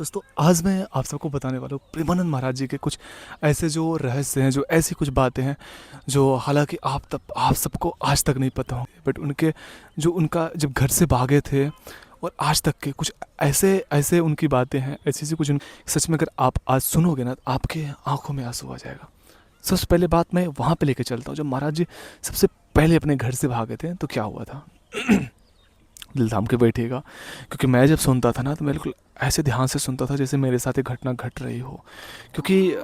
दोस्तों आज मैं आप सबको बताने वाला हूँ प्रेमानंद महाराज जी के कुछ ऐसे जो रहस्य हैं, जो ऐसी कुछ बातें हैं जो हालांकि आप सबको आज तक नहीं पता होंगे। बट उनके जो उनका जब घर से भागे थे और आज तक के कुछ ऐसे ऐसे उनकी बातें हैं, ऐसी ऐसी कुछ सच में अगर आप आज सुनोगे ना तो आपके आंखों में आंसू आ जाएगा। सबसे पहले बात मैं वहाँ पे लेके चलता हूँ जब महाराज जी सबसे पहले अपने घर से भागे थे तो क्या हुआ था। दिल थाम के बैठिएगा, क्योंकि मैं जब सुनता था ना तो मैं बिल्कुल ऐसे ध्यान से सुनता था जैसे मेरे साथ एक घटना घट रही हो। क्योंकि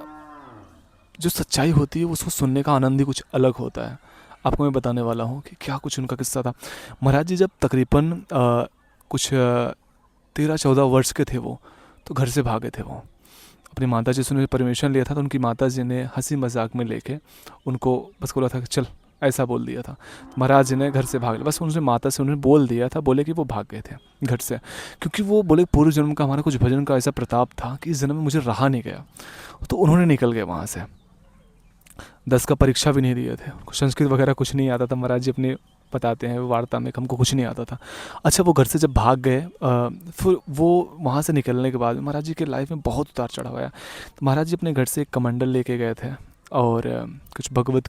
जो सच्चाई होती है उसको सुनने का आनंद ही कुछ अलग होता है। आपको मैं बताने वाला हूँ कि क्या कुछ उनका किस्सा था। महाराज जी जब तकरीबन कुछ 13-14 वर्ष के थे वो, तो घर से भागे थे वो। अपनी माता जी से उन्होंने परमिशन लिया था, तो उनकी माता जी ने हंसी मजाक में लेके उनको बस बोला था कि चल, ऐसा बोल दिया था। तो महाराज जी ने घर से भाग लिया, बस उनसे माता से उन्होंने बोल दिया था, बोले कि वो भाग गए थे घर से। क्योंकि वो बोले पूर्व जन्म का हमारा कुछ भजन का ऐसा प्रताप था कि इस जन्म में मुझे रहा नहीं गया, तो उन्होंने निकल गए वहाँ से। 10 का परीक्षा भी नहीं दिए थे, उनको संस्कृत वगैरह कुछ नहीं आता था। महाराज जी अपनी बताते हैं वार्ता में, हमको कुछ नहीं आता था। अच्छा, वो घर से जब भाग गए, फिर वो वहाँ से निकलने के बाद महाराज जी के लाइफ में बहुत उतार चढ़ाव आया। तो महाराज जी अपने घर से एक कमंडल लेके गए थे और कुछ भगवत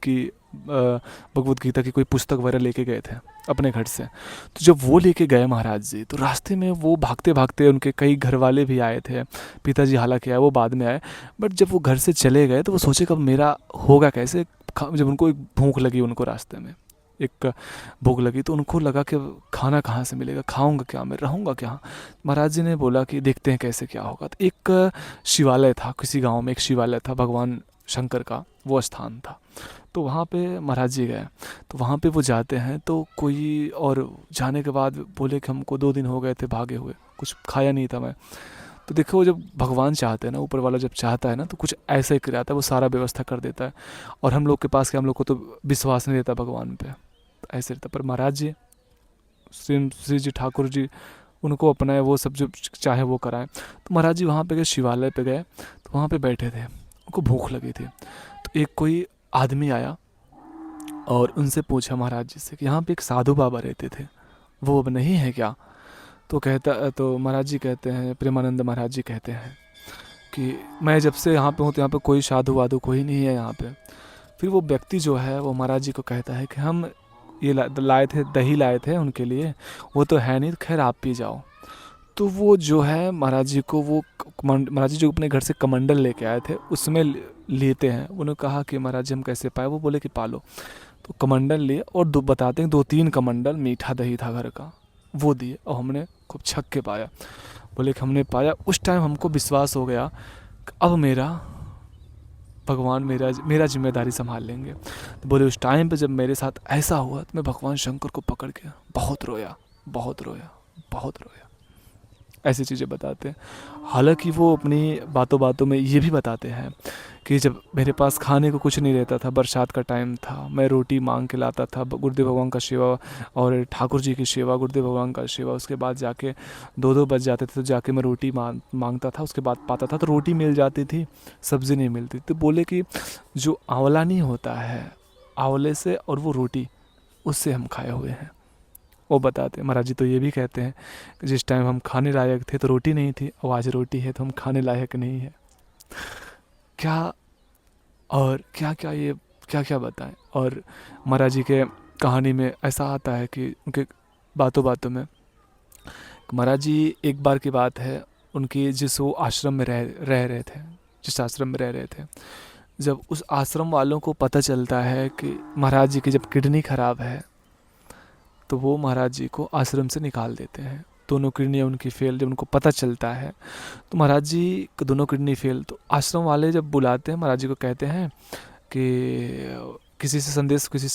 गीता की कोई पुस्तक वगैरह लेके गए थे अपने घर से। तो जब वो लेके गए महाराज जी, तो रास्ते में वो भागते भागते, उनके कई घर वाले भी आए थे, पिताजी हालांकि आए, वो बाद में आए। बट जब वो घर से चले गए तो वो सोचे कब मेरा होगा कैसे। जब उनको एक भूख लगी, उनको रास्ते में एक भूख लगी, तो उनको लगा कि खाना कहाँ से मिलेगा, खाऊंगा क्या, मैं रहूँगा क्या। महाराज जी ने बोला कि देखते हैं कैसे क्या होगा। तो एक शिवालय था, किसी गांव में एक शिवालय था, भगवान शंकर का वो स्थान था। तो वहाँ पे महाराज जी गए, तो वहाँ पे वो जाते हैं तो कोई, और जाने के बाद बोले कि हमको 2 दिन हो गए थे भागे हुए, कुछ खाया नहीं था मैं। तो देखो, जब भगवान चाहते हैं ना, ऊपर वाला जब चाहता है ना, तो कुछ ऐसा ही कराता है, वो सारा व्यवस्था कर देता है। और हम लोग के पास क्या, हम लोग को तो विश्वास नहीं रहता भगवान पे, तो ऐसे रहता। पर महाराज जी, श्री जी ठाकुर जी, उनको अपनाए, वो सब जो चाहे वो कराएं। तो महाराज जी वहाँ पे गए, शिवालय पे गए, तो वहाँ पे बैठे थे, उनको भूख लगी थी। तो एक कोई आदमी आया और उनसे पूछा महाराज जी से कि यहाँ पे एक साधु बाबा रहते थे, वो अब नहीं है क्या। तो महाराज जी कहते हैं, प्रेमानंद महाराज जी कहते हैं कि मैं जब से यहाँ पे हूँ तो यहाँ पे कोई साधु वाधु कोई नहीं है यहाँ पे। फिर वो व्यक्ति जो है वो महाराज जी को कहता है कि हम ये लाए थे, दही लाए थे उनके लिए, वो तो है नहीं, खैर आप पी जाओ। तो वो जो है महाराज जी को वो महाराज जी जो अपने घर से कमंडल लेके आए थे उसमें लेते हैं। उन्होंने कहा कि महाराज जी हम कैसे पाए, वो बोले कि पालो। तो कमंडल लिए और बताते हैं 2-3 कमंडल मीठा दही था घर का, वो दिए और हमने खूब छक के पाया। बोले कि हमने पाया, उस टाइम हमको विश्वास हो गया कि अब मेरा भगवान मेरा जिम्मेदारी संभाल लेंगे। तो बोले उस टाइम पे जब मेरे साथ ऐसा हुआ तो मैं भगवान शंकर को पकड़ के बहुत रोया, बहुत रोया, बहुत रोया। ऐसी चीज़ें बताते हैं। हालांकि वो अपनी बातों बातों में ये भी बताते हैं कि जब मेरे पास खाने को कुछ नहीं रहता था, बरसात का टाइम था, मैं रोटी मांग के लाता था, गुरुदेव भगवान का सेवा और ठाकुर जी की सेवा, गुरुदेव भगवान का सेवा। उसके बाद जाके 2-2 बज जाते थे तो जाके मैं रोटी मांगता था, उसके बाद पाता था तो रोटी मिल जाती थी, सब्ज़ी नहीं मिलती। तो बोले कि जो आंवला नहीं होता है, आंवले से और वो रोटी, उससे हम खाए हुए हैं। वो बताते हैं। महाराज जी तो ये भी कहते हैं कि जिस टाइम हम खाने लायक थे तो रोटी नहीं थी, और आज रोटी है तो हम खाने लायक नहीं है। क्या, और क्या क्या ये, क्या क्या बताएं। और महाराज जी के कहानी में ऐसा आता है कि उनके बातों बातों में, महाराज जी एक बार की बात है, उनकी जिस वो आश्रम में रह रहे थे, जिस आश्रम में रह रहे थे, जब उस आश्रम वालों को पता चलता है कि महाराज जी की जब किडनी खराब है, तो वो महाराज जी को आश्रम से निकाल देते हैं। दोनों किडनियाँ उनकी फेल, जब उनको पता चलता है तो महाराज जी की दोनों किडनी फेल। तो आश्रम वाले जब बुलाते हैं महाराज जी को, कहते हैं कि किसी से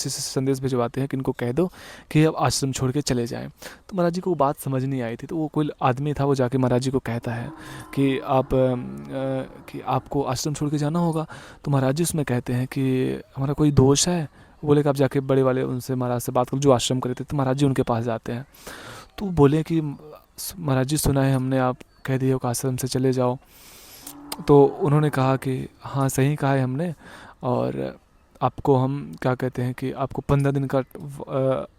संदेश भिजवाते हैं कि इनको कह दो कि अब आश्रम छोड़ के चले जाएं। तो महाराज जी को वो बात समझ नहीं आई थी, तो वो कोई आदमी था, वो जाके महाराज जी को कहता है कि आपको आश्रम छोड़ के जाना होगा। तो महाराज जी उसमें कहते हैं कि हमारा कोई दोष है। बोले कि आप जाके बड़े वाले उनसे महाराज से बात करो जो आश्रम करे थे। तो महाराज जी उनके पास जाते हैं, तो बोले कि महाराज जी सुना है हमने, आप कह दिए कि आश्रम से चले जाओ। तो उन्होंने कहा कि हाँ सही कहा है हमने, और आपको हम क्या कहते हैं कि आपको 15 दिन का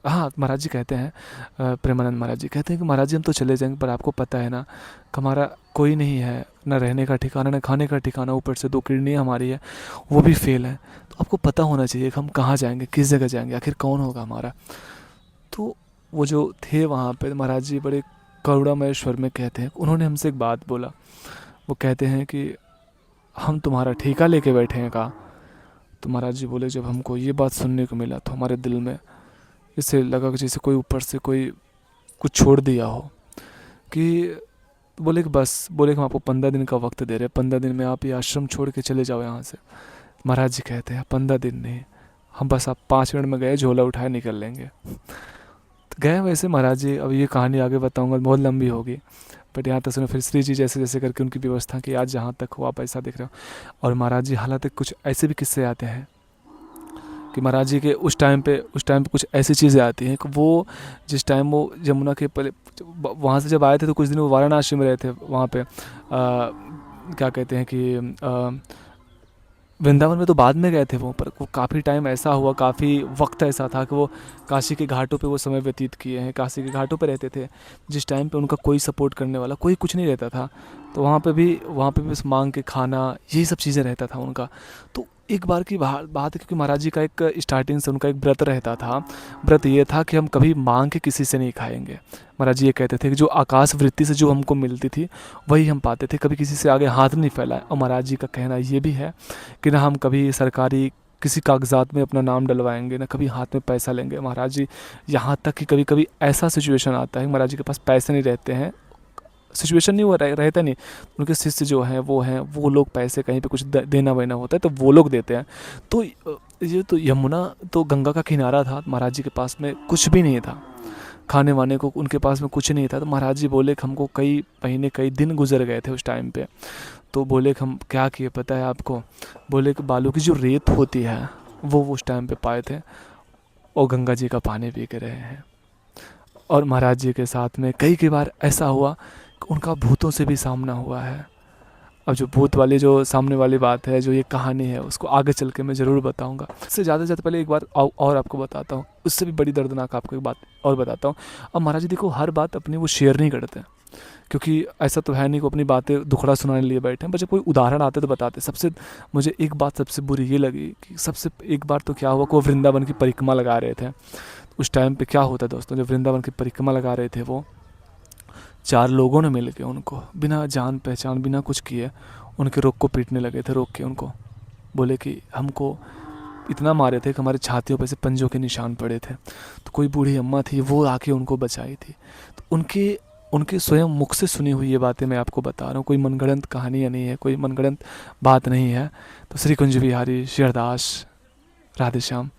हाँ महाराज जी कहते हैं, प्रेमानंद महाराज जी कहते हैं कि महाराज जी हम तो चले जाएंगे, पर आपको पता है ना कि हमारा कोई नहीं है, ना रहने का ठिकाना ना खाने का ठिकाना, ऊपर से 2 किडनी हमारी है वो भी फेल है। तो आपको पता होना चाहिए कि हम कहाँ जाएंगे, किस जगह जाएंगे, आखिर कौन होगा हमारा। तो वो जो थे वहाँ पे महाराज जी बड़े करुणामय स्वर में कहते हैं, उन्होंने हमसे एक बात बोला। वो कहते हैं कि हम तुम्हारा ठेका लेके बैठे हैं का। तो महाराज जी बोले, जब हमको ये बात सुनने को मिला तो हमारे दिल में इससे लगा कि जैसे कोई ऊपर से कोई कुछ छोड़ दिया हो। कि बोले कि बस, बोले कि हम आपको 15 दिन का वक्त दे रहे हैं, 15 दिन में आप ये आश्रम छोड़ के चले जाओ यहाँ से। महाराज जी कहते हैं 15 दिन नहीं, हम बस आप 5 मिनट में गए, झोला उठाए निकल लेंगे। तो गए वैसे महाराज जी। अब ये कहानी आगे बताऊंगा, बहुत लंबी होगी, बट यहाँ तक सुनो। फिर श्री जी जैसे जैसे करके उनकी व्यवस्था की, आज जहाँ तक हो आप ऐसा देख रहे हो। और महाराज जी हालांकि कुछ ऐसे भी किस्से आते हैं कि महाराज जी के उस टाइम पे कुछ ऐसी चीज़ें आती हैं कि वो जिस टाइम वो यमुना के पहले वहाँ से जब आए थे तो कुछ दिन वो वाराणसी में रहे थे। वहाँ पे क्या कहते हैं कि वृंदावन में तो बाद में गए थे वो, पर वो काफ़ी टाइम ऐसा हुआ, काफ़ी वक्त ऐसा था कि वो काशी के घाटों पे वो समय व्यतीत किए हैं, काशी के घाटों पे रहते थे जिस टाइम पे उनका कोई सपोर्ट करने वाला कोई कुछ नहीं रहता था। तो वहाँ पे भी बस मांग के खाना, यही सब चीज़ें रहता था उनका। तो एक बार की बात है, क्योंकि महाराज जी का एक स्टार्टिंग से उनका एक व्रत रहता था। व्रत ये था कि हम कभी मांग के किसी से नहीं खाएंगे। महाराज जी ये कहते थे कि जो आकाश वृत्ति से जो हमको मिलती थी वही हम पाते थे, कभी किसी से आगे हाथ नहीं फैलाए। और महाराज जी का कहना ये भी है कि ना हम कभी सरकारी किसी कागजात में अपना नाम डलवाएंगे, ना कभी हाथ में पैसा लेंगे। महाराज जी यहाँ तक कि कभी कभी ऐसा सिचुएशन आता है, महाराज जी के पास पैसे नहीं रहते हैं, सिचुएशन नहीं हुआ रहता नहीं, उनके शिष्य जो हैं वो लोग पैसे कहीं पे कुछ देना वेना होता है तो वो लोग देते हैं। तो ये तो यमुना तो गंगा का किनारा था, महाराज जी के पास में कुछ भी नहीं था, खाने वाने को उनके पास में कुछ नहीं था। तो महाराज जी बोले कि हमको कई महीने कई दिन गुजर गए थे उस टाइम पे। तो बोले कि हम क्या किए पता है आपको, बोले कि बालू की जो रेत होती है वो उस टाइम पे पाए थे और गंगा जी का पानी पी के रहे हैं। और महाराज जी के साथ में कई बार ऐसा हुआ कि उनका भूतों से भी सामना हुआ है। अब जो भूत वाली जो सामने वाली बात है, जो ये कहानी है, उसको आगे चल के मैं ज़रूर बताऊंगा। इससे ज़्यादा पहले एक बात और आपको बताता हूँ, उससे भी बड़ी दर्दनाक आपको एक बात और बताता हूँ। अब महाराज जी देखो हर बात अपनी वो शेयर नहीं करते, क्योंकि ऐसा तो है नहीं कि अपनी बातें दुखड़ा सुनाने लिए बैठे हैं, बस जब कोई उदाहरण आते तो बताते। सबसे मुझे एक बात सबसे बुरी ये लगी कि सबसे एक बार तो क्या हुआ कि वो वृंदावन की परिक्रमा लगा रहे थे। उस टाइम पे क्या होता है दोस्तों, जब वृंदावन की परिक्रमा लगा रहे थे वो 4 लोगों ने मिल के उनको बिना जान पहचान बिना कुछ किए उनके रोक को पीटने लगे थे। रोक के उनको बोले कि हमको इतना मारे थे कि हमारे छातियों पे से पंजों के निशान पड़े थे। तो कोई बूढ़ी अम्मा थी वो आके उनको बचाई थी। तो उनके स्वयं मुख से सुनी हुई ये बातें मैं आपको बता रहा हूँ, कोई मनगढ़ंत कहानियाँ नहीं है, कोई मनगढ़ंत बात नहीं है। तो श्री कुंज बिहारी, श्री हरदास, राधे श्याम।